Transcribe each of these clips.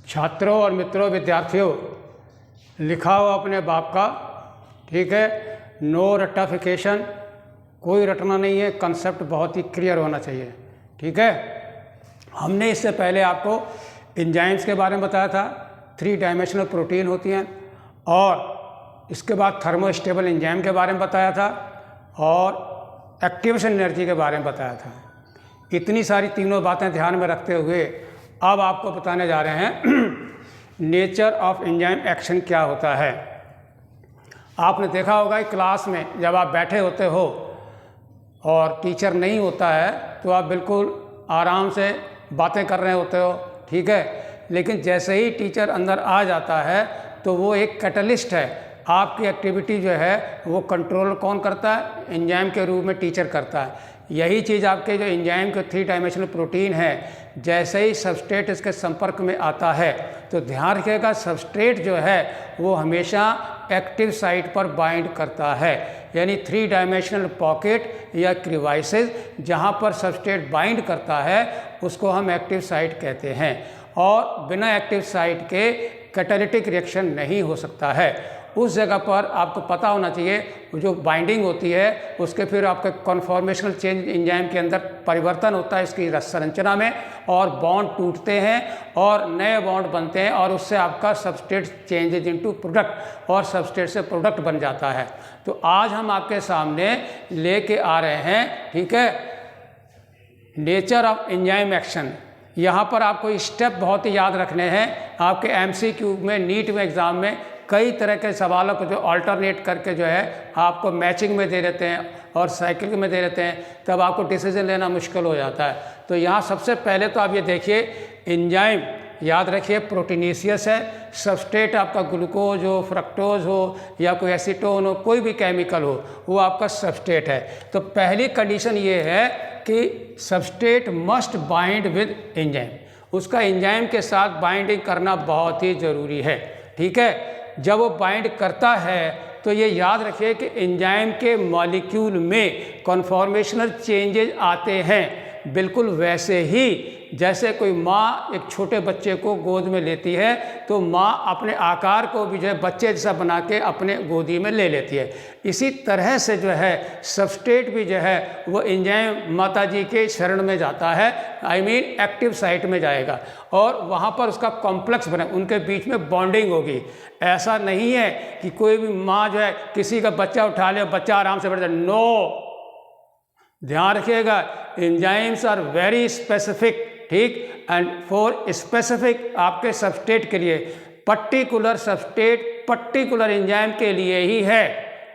छात्रों और मित्रों विद्यार्थियों, लिखा हो अपने बाप का, ठीक है। नो रट्टाफिकेशन, कोई रटना नहीं है, कंसेप्ट बहुत ही क्लियर होना चाहिए, ठीक है। हमने इससे पहले आपको एंजाइम्स के बारे में बताया था, 3 डायमेंशनल प्रोटीन होती हैं, और इसके बाद थर्मोस्टेबल एंजाइम के बारे में बताया था, और एक्टिवेशन एनर्जी के बारे में बताया था। इतनी सारी तीनों बातें ध्यान में रखते हुए अब आपको बताने जा रहे हैं नेचर ऑफ एंजाइम एक्शन क्या होता है। आपने देखा होगा कि क्लास में जब आप बैठे होते हो और टीचर नहीं होता है तो आप बिल्कुल आराम से बातें कर रहे होते हो, ठीक है। लेकिन जैसे ही टीचर अंदर आ जाता है तो वो एक कैटलिस्ट है, आपकी एक्टिविटी जो है वो कंट्रोल कौन करता है? एंजाइम के रूप में टीचर करता है। यही चीज़ आपके जो एंजाइम के 3 डायमेंशनल प्रोटीन है, जैसे ही सबस्ट्रेट इसके संपर्क में आता है तो ध्यान रखिएगा, सबस्ट्रेट जो है वो हमेशा एक्टिव साइट पर बाइंड करता है। यानी 3 डायमेंशनल पॉकेट या क्रिवाइसेस जहाँ पर सबस्ट्रेट बाइंड करता है उसको हम एक्टिव साइट कहते हैं, और बिना एक्टिव साइट के कैटालिटिक रिएक्शन नहीं हो सकता है। उस जगह पर आपको पता होना चाहिए जो बाइंडिंग होती है उसके फिर आपके कॉन्फॉर्मेशनल चेंज एंजाइम के अंदर परिवर्तन होता है इसकी संरचना में, और बॉन्ड टूटते हैं और नए बॉन्ड बनते हैं, और उससे आपका सबस्ट्रेट चेंजेज इनटू प्रोडक्ट, और सबस्ट्रेट से प्रोडक्ट बन जाता है। तो आज हम आपके सामने लेके आ रहे हैं, ठीक है, नेचर ऑफ एंजाइम एक्शन। यहाँ पर आपको स्टेप बहुत ही याद रखने हैं। आपके MCQ में, नीट में, एग्ज़ाम में कई तरह के सवालों को जो अल्टरनेट करके जो है आपको मैचिंग में दे देते हैं और साइकिल में दे देते हैं, तब आपको डिसीजन लेना मुश्किल हो जाता है। तो यहाँ सबसे पहले तो आप ये देखिए, एंजाइम याद रखिए प्रोटीनेशियस है। सबस्ट्रेट आपका ग्लूकोज हो, फ्रक्टोज हो या कोई एसीटोन हो, कोई भी केमिकल हो, वो आपका सबस्ट्रेट है। तो पहली कंडीशन ये है कि substrate must bind with enzyme, उसका एंजाइम के साथ बाइंडिंग करना बहुत ही ज़रूरी है, ठीक है। जब वो बाइंड करता है तो ये याद रखिए कि एंजाइम के मॉलिक्यूल में कॉन्फॉर्मेशनल चेंजेज आते हैं, बिल्कुल वैसे ही जैसे कोई माँ एक छोटे बच्चे को गोद में लेती है तो माँ अपने आकार को भी जो है बच्चे जैसा बना के अपने गोदी में ले लेती है। इसी तरह से जो है सबस्ट्रेट भी जो है वो एंजाइम माता जी के शरण में जाता है, एक्टिव साइट में जाएगा, और वहाँ पर उसका कॉम्प्लेक्स बने, उनके बीच में बॉन्डिंग होगी। ऐसा नहीं है कि कोई भी माँ जो है किसी का बच्चा उठा ले, बच्चा आराम से बैठ जाए, नो। ध्यान रखिएगा, एंजाइम्स आर वेरी स्पेसिफिक, ठीक, एंड फॉर स्पेसिफिक आपके सबस्ट्रेट के लिए, पर्टिकुलर सबस्ट्रेट पर्टिकुलर एंजाइम के लिए ही है,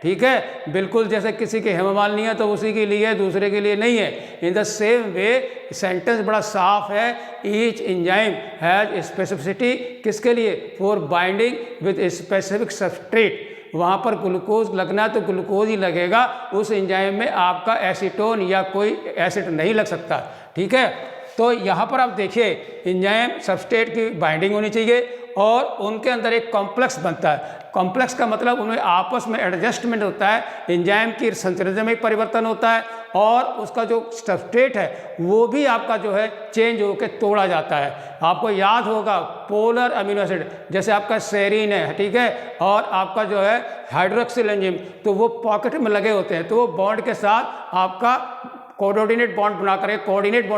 ठीक है। बिल्कुल जैसे किसी की हेमामालिनी है तो उसी के लिए है, दूसरे के लिए नहीं है। In the same way sentence बड़ा साफ है, ईच एंजाइम हैज स्पेसिफिसिटी, किसके लिए? For binding with specific substrate. वहाँ पर ग्लूकोज लगना है तो ग्लूकोज ही लगेगा, उस एंजाइम में आपका एसीटोन या कोई एसिड नहीं लग सकता, ठीक है। तो यहाँ पर आप देखिए, एंजाइम सबस्ट्रेट की बाइंडिंग होनी चाहिए और उनके अंदर एक कॉम्प्लेक्स बनता है। कॉम्प्लेक्स का मतलब उनमें आपस में एडजस्टमेंट होता है, एंजाइम की संरचना में परिवर्तन होता है, और उसका जो सबस्ट्रेट है वो भी आपका जो है चेंज होकर तोड़ा जाता है। आपको याद होगा पोलर अमीनो एसिड, जैसे आपका सेरीन है, ठीक है, और आपका जो है हाइड्रोक्सिल एंजाइम, तो वो पॉकेट में लगे होते हैं, तो वो बॉन्ड के साथ आपका कोऑर्डिनेट बॉन्ड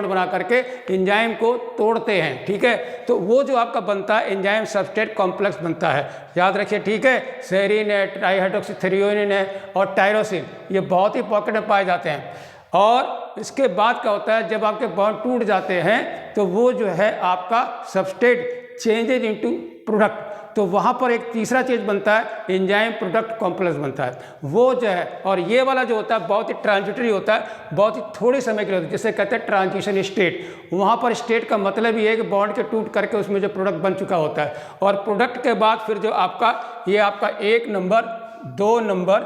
बना करके एंजाइम को तोड़ते हैं, ठीक है। तो वो जो आपका बनता है एंजाइम सबस्ट्रेट कॉम्प्लेक्स बनता है, याद रखिए, ठीक है। सेरीन है, ट्राईहाइड्रोक्सीथ्रियोनिन है और टायरोसिन, ये बहुत ही पॉकेट में पाए जाते हैं। और इसके बाद क्या होता है, जब आपके बॉन्ड टूट जाते हैं तो वो जो है आपका सबस्ट्रेट चेंजेज इनटू प्रोडक्ट, तो वहाँ पर एक तीसरा चीज़ बनता है, एंजाइम प्रोडक्ट कॉम्प्लेक्स बनता है, वो जो है। और ये वाला जो होता है बहुत ही ट्रांजिटरी होता है, बहुत ही थोड़े समय के लिए होता है, जिसे कहते हैं ट्रांजिशन स्टेट। वहाँ पर स्टेट का मतलब ये है कि बॉन्ड के टूट करके उसमें जो प्रोडक्ट बन चुका होता है, और प्रोडक्ट के बाद फिर जो आपका ये आपका 1 नंबर, 2 नंबर,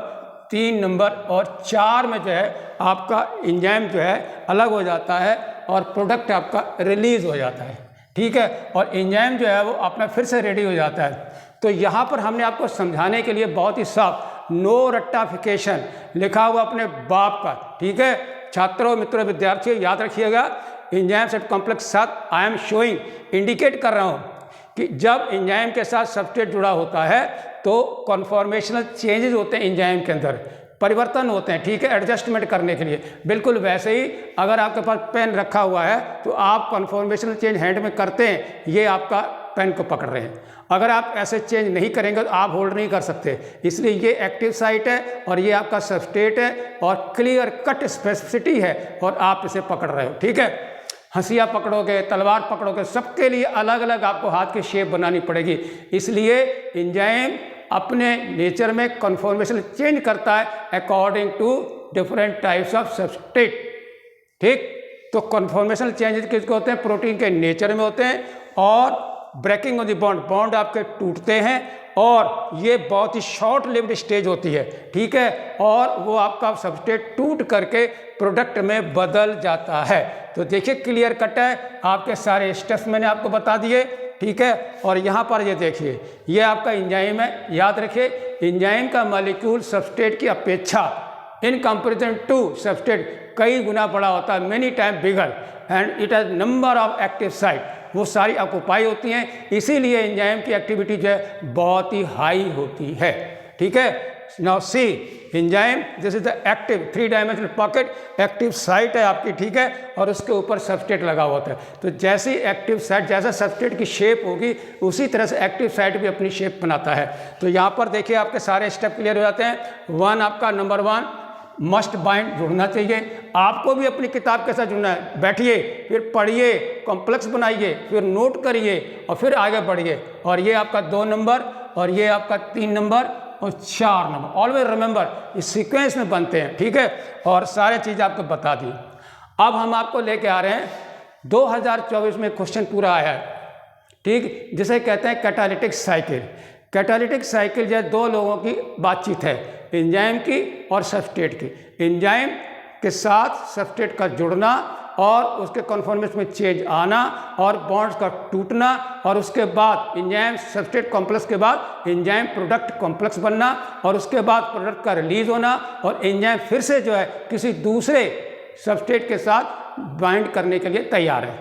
3 नंबर और 4 में जो है आपका एंजाइम जो है अलग हो जाता है और प्रोडक्ट आपका रिलीज हो जाता है, ठीक है, और एंजाइम जो है वो अपना फिर से रेडी हो जाता है। तो यहाँ पर हमने आपको समझाने के लिए बहुत ही साफ नो रट्टाफिकेशन लिखा हुआ अपने बाप का, ठीक है। छात्रों, मित्रों, विद्यार्थियों, याद रखिएगा, एंजाइम सेट कॉम्प्लेक्स साथ आई एम शोइंग, इंडिकेट कर रहा हूँ कि जब एंजाइम के साथ सब्सट्रेट जुड़ा होता है तो कॉन्फॉर्मेशनल चेंजेस होते हैं एंजाइम के अंदर, परिवर्तन होते हैं, ठीक है, एडजस्टमेंट करने के लिए। बिल्कुल वैसे ही अगर आपके पास पेन रखा हुआ है तो आप कॉन्फॉर्मेशनल चेंज हैंड में करते हैं, ये आपका पेन को पकड़ रहे हैं। अगर आप ऐसे चेंज नहीं करेंगे तो आप होल्ड नहीं कर सकते, इसलिए ये एक्टिव साइट है और ये आपका सबस्ट्रेट है और क्लियर कट स्पेसिफिसिटी है और आप इसे पकड़ रहे हो, ठीक है। हंसिया पकड़ोगे, तलवार पकड़ोगे, सबके लिए अलग अलग आपको हाथ की शेप बनानी पड़ेगी। इसलिए एंजाइम अपने नेचर में कन्फॉर्मेशन चेंज करता है according to different types of substrate, ठीक। तो कन्फॉर्मेशन चेंजेस किसके होते हैं? प्रोटीन के नेचर में होते हैं। और breaking of the bond, bond आपके टूटते हैं और ये बहुत ही शॉर्ट लिव्ड स्टेज होती है, ठीक है, और वो आपका सबस्ट्रेट टूट करके प्रोडक्ट में बदल जाता है। तो देखिए क्लियर कट है, आपके सारे स्टेप्स मैंने आपको बता दिए, ठीक है। और यहाँ पर ये देखिए, ये आपका एंजाइम है, याद रखिए एंजाइम का मॉलिक्यूल सबस्ट्रेट की अपेक्षा इन कंपेरिजन टू सबस्ट्रेट कई गुना बड़ा होता है, many time bigger, and it has number of active site, वो सारी ऑक्यूपाई होती हैं, इसीलिए एंजाइम की एक्टिविटी जो है बहुत ही हाई होती है, ठीक है। Now see enzyme, this is the active 3 dimensional pocket, active site है आपकी, ठीक है, और उसके ऊपर सबस्ट्रेट लगा हुआ होता है। तो जैसी एक्टिव साइट, जैसा सबस्ट्रेट की शेप होगी उसी तरह से एक्टिव साइट भी अपनी शेप बनाता है। तो यहाँ पर देखिए आपके सारे स्टेप क्लियर हो जाते हैं। 1 आपका नंबर 1 मस्ट बाइंड, जुड़ना चाहिए, आपको भी अपनी किताब के साथ जुड़ना है। बैठिए, फिर पढ़िए, कॉम्प्लेक्स बनाइए, फिर नोट करिए और फिर आगे बढ़िए। और ये आपका 2 नंबर और ये आपका 3 नंबर और 4 नंबर, ऑलवेज रिमेंबर इस सीक्वेंस में बनते हैं, ठीक है। और सारे चीज़ आपको बता दी। अब हम आपको लेके आ रहे हैं 2024 में क्वेश्चन पूरा आया है, ठीक, जिसे कहते हैं कैटालिटिक साइकिल। कैटालिटिक साइकिल जो है 2 लोगों की बातचीत है, एंजाइम की और सबस्ट्रेट की। एंजाइम के साथ सबस्ट्रेट का जुड़ना और उसके कन्फॉर्मेशन में चेंज आना और बॉन्ड्स का टूटना, और उसके बाद एंजाइम सबस्ट्रेट कॉम्प्लेक्स के बाद एंजाइम प्रोडक्ट कॉम्प्लेक्स बनना, और उसके बाद प्रोडक्ट का रिलीज होना और एंजाइम फिर से जो है किसी दूसरे सबस्ट्रेट के साथ बाइंड करने के लिए तैयार है।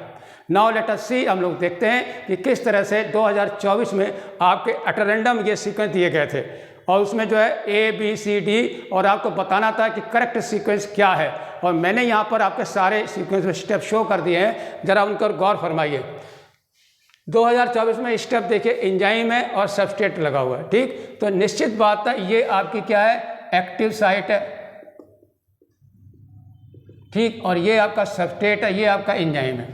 नाउ लेट अस सी, हम लोग देखते हैं कि किस तरह से 2024 में आपके एट रैंडम ये सीक्वेंस दिए गए थे और उसमें जो है ABCD और आपको बताना था कि करेक्ट सीक्वेंस क्या है। और मैंने यहाँ पर आपके सारे सीक्वेंस में स्टेप शो कर दिए हैं, जरा उन पर गौर फरमाइए। 2024 में स्टेप देखिए, एंजाइम है और सबस्ट्रेट लगा हुआ है, ठीक। तो निश्चित बात है ये आपकी क्या है? एक्टिव साइट है, ठीक, और ये आपका सबस्ट्रेट है, ये आपका एंजाइम है,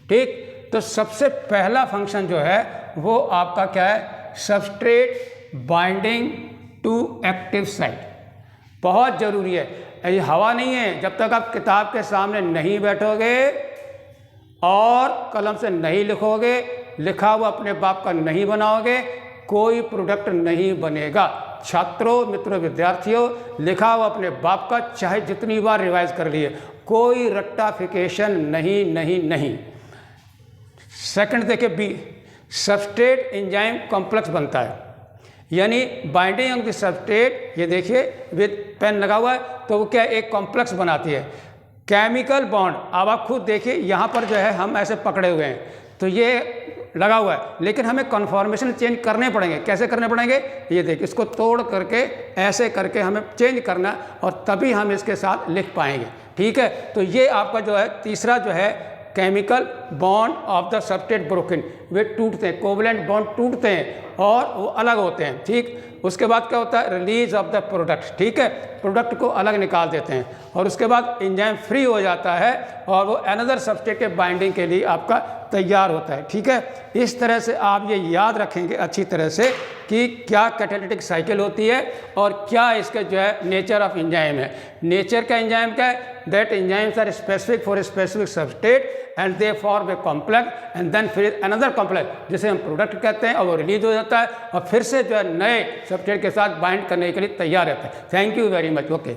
ठीक। तो सबसे पहला फंक्शन जो है वो आपका क्या है? Substrate binding to active site, बहुत ज़रूरी है। ये हवा नहीं है, जब तक आप किताब के सामने नहीं बैठोगे और कलम से नहीं लिखोगे, लिखा हुआ अपने बाप का नहीं बनाओगे, कोई प्रोडक्ट नहीं बनेगा। छात्रों, मित्रों, विद्यार्थियों, लिखा हुआ अपने बाप का चाहे जितनी बार रिवाइज कर लिए, कोई रट्टाफिकेशन नहीं नहीं नहीं। सेकंड देखिए बी, सबस्ट्रेट एंजाइम कॉम्प्लेक्स बनता है, यानी बाइंडिंग ऑफ द सबस्ट्रेट, ये देखिए विद पेन लगा हुआ है, तो वो क्या एक कॉम्प्लेक्स बनाती है। केमिकल बॉन्ड, अब आप खुद देखिए यहाँ पर जो है हम ऐसे पकड़े हुए हैं, तो ये लगा हुआ है, लेकिन हमें कन्फॉर्मेशन चेंज करने पड़ेंगे। कैसे करने पड़ेंगे? ये देखिए, इसको तोड़ करके ऐसे करके हमें चेंज करना और तभी हम इसके साथ लिख पाएंगे, ठीक है। तो ये आपका जो है तीसरा जो है chemical bond of the substrate broken, वे टूटते हैं, कोवलेंट बॉन्ड टूटते हैं और वो अलग होते हैं, ठीक। उसके बाद क्या होता है? रिलीज ऑफ द प्रोडक्ट, ठीक है, प्रोडक्ट को अलग निकाल देते हैं और उसके बाद एंजाइम फ्री हो जाता है और वो अनदर सबस्ट्रेट के बाइंडिंग के लिए आपका तैयार होता है, ठीक है। इस तरह से आप ये याद रखेंगे अच्छी तरह से कि क्या कैटालिटिक साइकिल होती है और क्या इसका जो है नेचर ऑफ एंजाइम है। नेचर का एंजाइम क्या है? That enzymes are specific for specific substrate and they form a complex and then फिर अनदर कॉम्प्लेक्स, जिसे हम प्रोडक्ट कहते हैं, और वो रिलीज हो जाता है और फिर से जो है नए सबस्ट्रेट के साथ बाइंड करने के लिए तैयार रहता है। Thank you very much. Okay.